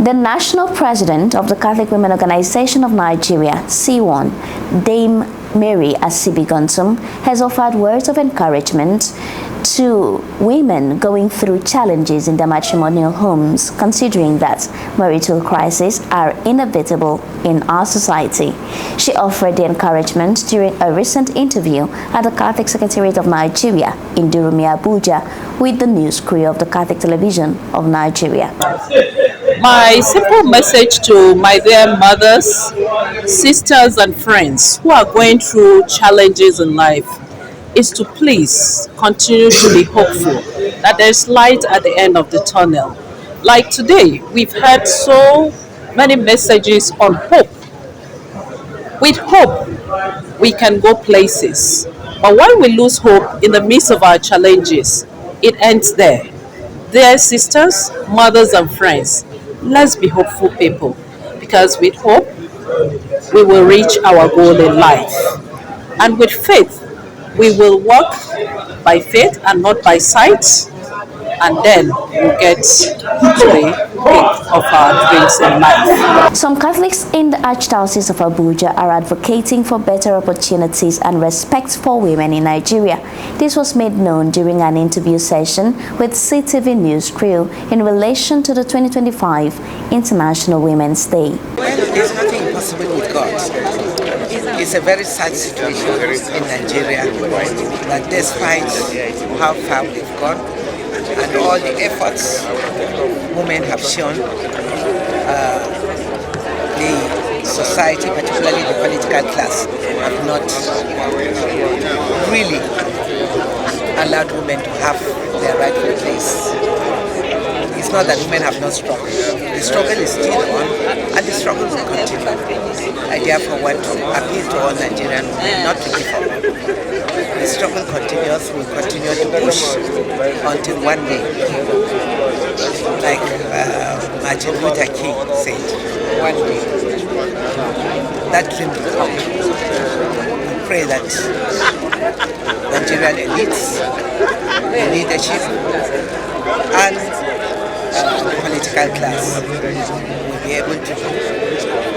The national president of the Catholic Women Organization of Nigeria, C1, Dame Mary Asibigontum, has offered words of encouragement to women going through challenges in their matrimonial homes, considering that marital crises are inevitable in our society. She offered the encouragement during a recent interview at the Catholic Secretariat of Nigeria in Durumi, Abuja, with the news crew of the Catholic Television of Nigeria. My simple message to my dear mothers, sisters, and friends who are going through challenges in life is to please continue to be hopeful that there's light at the end of the tunnel. Like today, we've heard so many messages on hope. With hope, we can go places. But when we lose hope in the midst of our challenges, it ends there. Dear sisters, mothers, and friends, let's be hopeful people, because with hope, we will reach our goal in life. And with faith, we will walk by faith and not by sight, and then we'll get to the peak of our dreams in life. Some Catholics in the Archdiocese of Abuja are advocating for better opportunities and respect for women in Nigeria. This was made known during an interview session with CTV News crew in relation to the 2025 International Women's Day. Well, there's nothing impossible with God. It's a very sad situation in Nigeria, but despite how far we've gone and all the efforts women have shown, the society, particularly the political class, have not really allowed women to have their rightful place. It's not that women have not struggled. The struggle is still on, and the struggle will continue. I therefore want to appeal to all Nigerian women not to give up. The struggle continues. We will continue to push until one day, like Martin Luther King said, one day that dream will come. We pray that Nigerian elites, the leadership, and the political class will be able to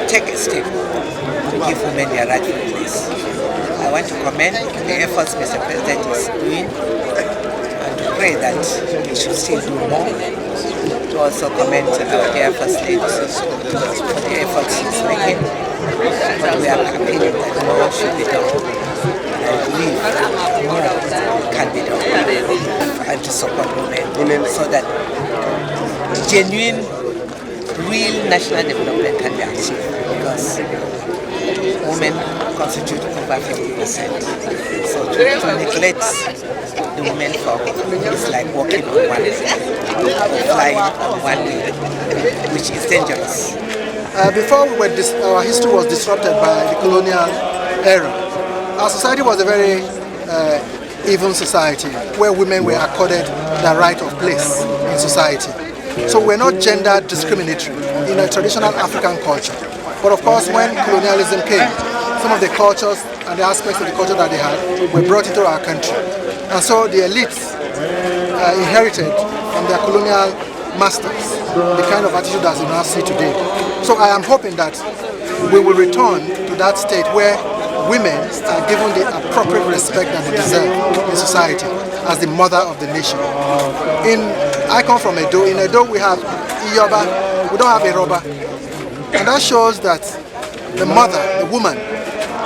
take a step to give women their rightful place. I want to commend the efforts Mr. President is doing and to pray that he should still do more. To also commend our dear First Lady for the efforts she's making. But we are appealing that more should be done. And I believe more can be done. And to support women so that genuine, real national development can be achieved, because women constitute over 50%. So to neglect the women folk is like walking on one leg, or flying on one leg, which is dangerous. Before our history was disrupted by the colonial era, our society was a very even society where women were accorded the right of place in society. So we're not gender discriminatory in a traditional African culture. But of course, when colonialism came, some of the cultures and the aspects of the culture that they had were brought into our country. And so the elites inherited from their colonial masters the kind of attitude that we now see today. So I am hoping that we will return to that state where women are given the appropriate respect that they deserve in society as the mother of the nation. I come from Edo. In Edo we have Iyoba, we don't have Eroba. And that shows that the mother, the woman,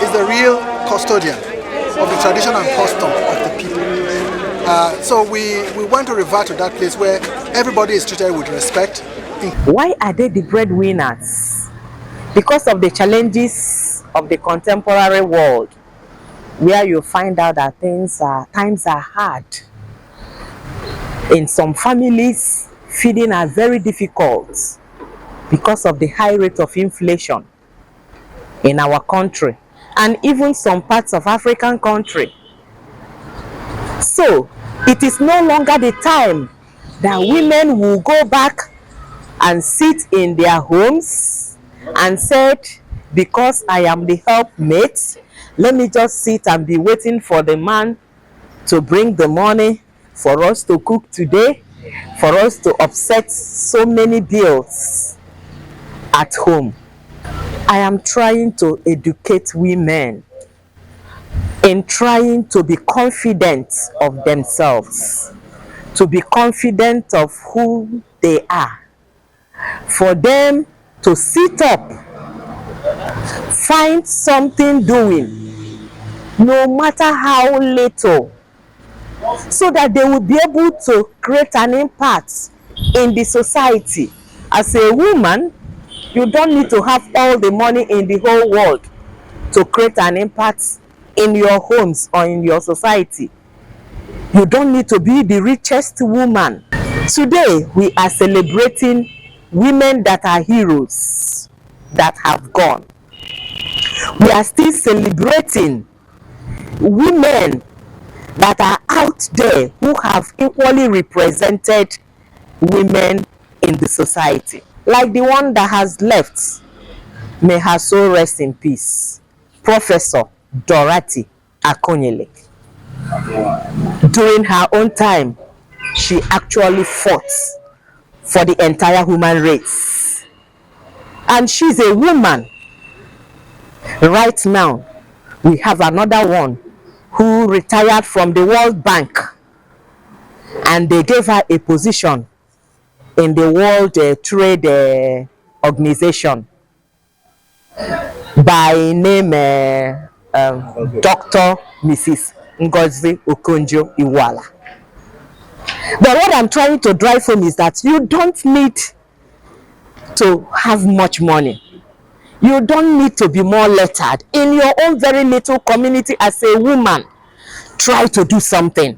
is the real custodian of the tradition and custom of the people. So we want to revert to that place where everybody is treated with respect. Why are they the breadwinners? Because of the challenges of the contemporary world, where you find out that times are hard. In some families, feeding are very difficult because of the high rate of inflation in our country and even some parts of African country. So it is no longer the time that women will go back and sit in their homes and said, because I am the helpmate, let me just sit and be waiting for the man to bring the money for us to cook today, for us to offset so many bills. at home. I am trying to educate women in trying to be confident of themselves, to be confident of who they are, for them to sit up, find something doing, no matter how little, so that they will be able to create an impact in the society. As a woman, you don't need to have all the money in the whole world to create an impact in your homes or in your society. You don't need to be the richest woman. Today, we are celebrating women that are heroes that have gone. We are still celebrating women that are out there who have equally represented women in the society. Like the one that has left, may her soul rest in peace, Professor Dorothy Akonyele. During her own time, she actually fought for the entire human race. And she's a woman. Right now, we have another one who retired from the World Bank, and they gave her a position in the World Trade Organization by name Dr. Mrs. Ngozi Okonjo-Iweala. But what I'm trying to drive home is that you don't need to have much money. You don't need to be more lettered. In your own very little community as a woman, try to do something.